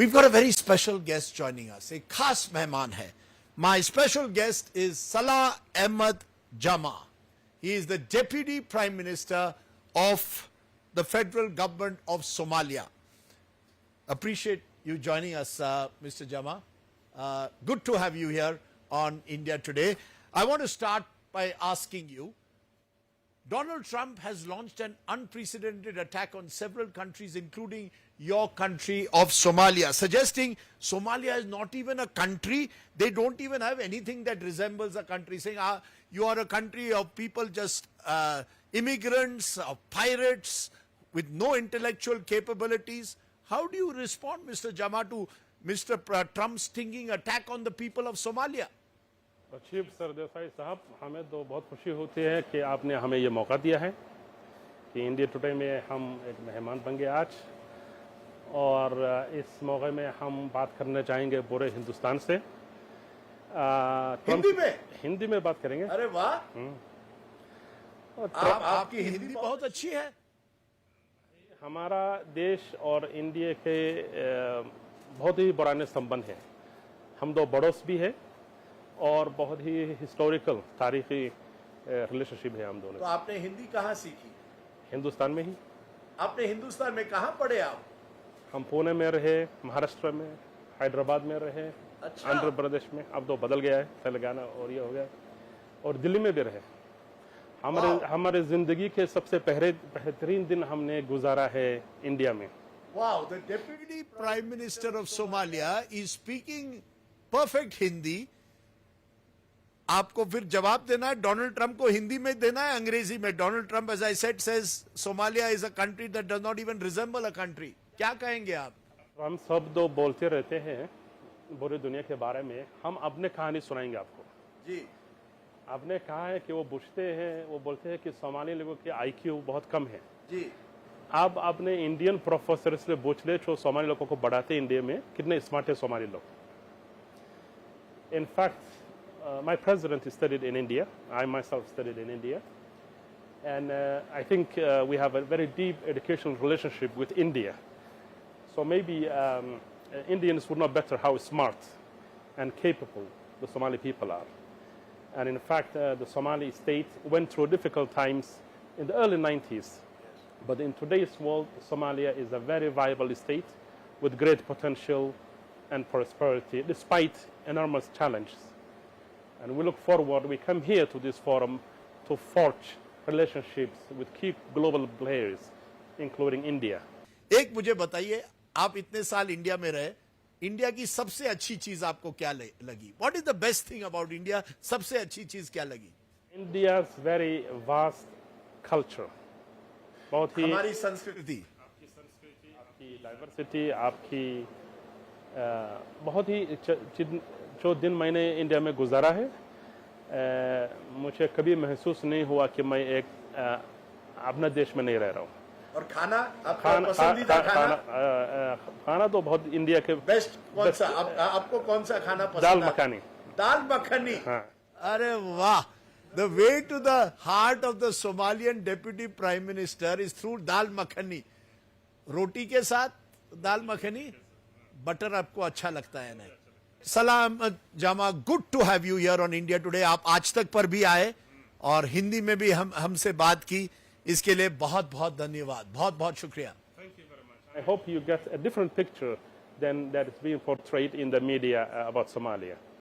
We've got a very special guest joining us. एक खास मेहमान है. My special guest is Salah Ahmed Jama. He is the Deputy Prime Minister of the federal government of Somalia. Appreciate you joining us, Mr. Jama. Good to have you here on India Today. I want to start by asking you, Donald Trump has launched an unprecedented attack on several countries, including your country of Somalia, suggesting Somalia is not even a country. They don't even have anything that resembles a country, saying you are a country of people just immigrants, of pirates with no intellectual capabilities. How do you respond, Mr. Jama, to Mr. Trump's stinging attack on the people of Somalia? Chief Sardesai साहब, हमें तो बहुत खुशी होती है कि आपने हमें ये मौका दिया है कि इंडिया टुडे में हम एक मेहमान बन गए आज, और इस मौके में हम बात करना चाहेंगे पूरे हिंदुस्तान से। हिंदी में बात करेंगे। अरे वाह, आपकी हिंदी बहुत अच्छी है। हमारा देश और इंडिया के बहुत ही पुराने संबंध हैं। हम दो पड़ोस भी है और बहुत ही हिस्टोरिकल तारीखी रिलेशनशिप है हम दोनों। तो आपने हिंदी कहाँ सीखी? हिंदुस्तान में ही। आपने हिंदुस्तान में कहाँ पढ़े आप? हम पुणे में रहे, महाराष्ट्र में, हैदराबाद में रहे, आंध्र प्रदेश में, अब तो बदल गया है, तेलंगाना और ये हो गया, और दिल्ली में भी रहे। हमारे जिंदगी के सबसे बेहतरीन दिन हमने गुजारा है इंडिया में। Wow, the Deputy Prime Minister of Somalia is speaking perfect Hindi. आपको फिर जवाब देना है, डोनाल्ड ट्रंप को हिंदी में देना है, अंग्रेजी में। Donald Trump, as I said, says Somalia is a country that does not even resemble a country. क्या कहेंगे आप? हम सब दो बोलते रहते हैं पूरी दुनिया के बारे में। हम अपने कहानी सुनाएंगे आपको। जी। आपने कहा है कि वो पूछते हैं, वो बोलते हैं कि सोमाली लोगों की IQ बहुत कम है। जी। आप अपने इंडियन प्रोफेसर से पूछ ले जो सोमाली लोगों को बढ़ाते इंडिया में, कितने स्मार्ट है सोमाली लोग। In fact my president studied in India. I myself studied in India. And I think we have a very deep educational relationship with India. So maybe Indians would know better how smart and capable the Somali people are. And in fact, the Somali state went through difficult times in the early 90s. But in today's world, Somalia is a very viable state with great potential and prosperity, despite enormous challenges. And we look forward, we come here to this forum to forge relationships with key global players, including India. एक मुझे बताइए, आप इतने साल India में रहे, India की सबसे अच्छी चीज आपको क्या लगी? What is the best thing about India? सबसे अच्छी चीज क्या लगी? India's very vast culture. बहुत ही हमारी संस्कृति, आपकी डाइवर्सिटी, आपकी बहुत ही जो दिन मैंने इंडिया में गुजारा है, मुझे कभी महसूस नहीं हुआ कि मैं एक अपना देश में नहीं रह रहा हूँ। और खाना, आपका पसंदीदा खाना तो बहुत इंडिया के बेस्ट कौन सा? आपको कौन सा खाना पसंद? दाल मखानी। दाल मखनी। हाँ। अरे वाह! The way to the heart of the Somalian Deputy Prime Minister is through दाल मखनी। रोटी के साथ दाल मखनी, बटर आपको अच्छा लगता है? नहीं। Salah Ahmed Jama, good to have you here on India Today. आप आज तक पर भी आए और हिंदी में भी हमसे बात की, इसके लिए बहुत बहुत धन्यवाद, बहुत बहुत शुक्रिया। I hope you get a different picture than that is being portrayed in the media about Somalia.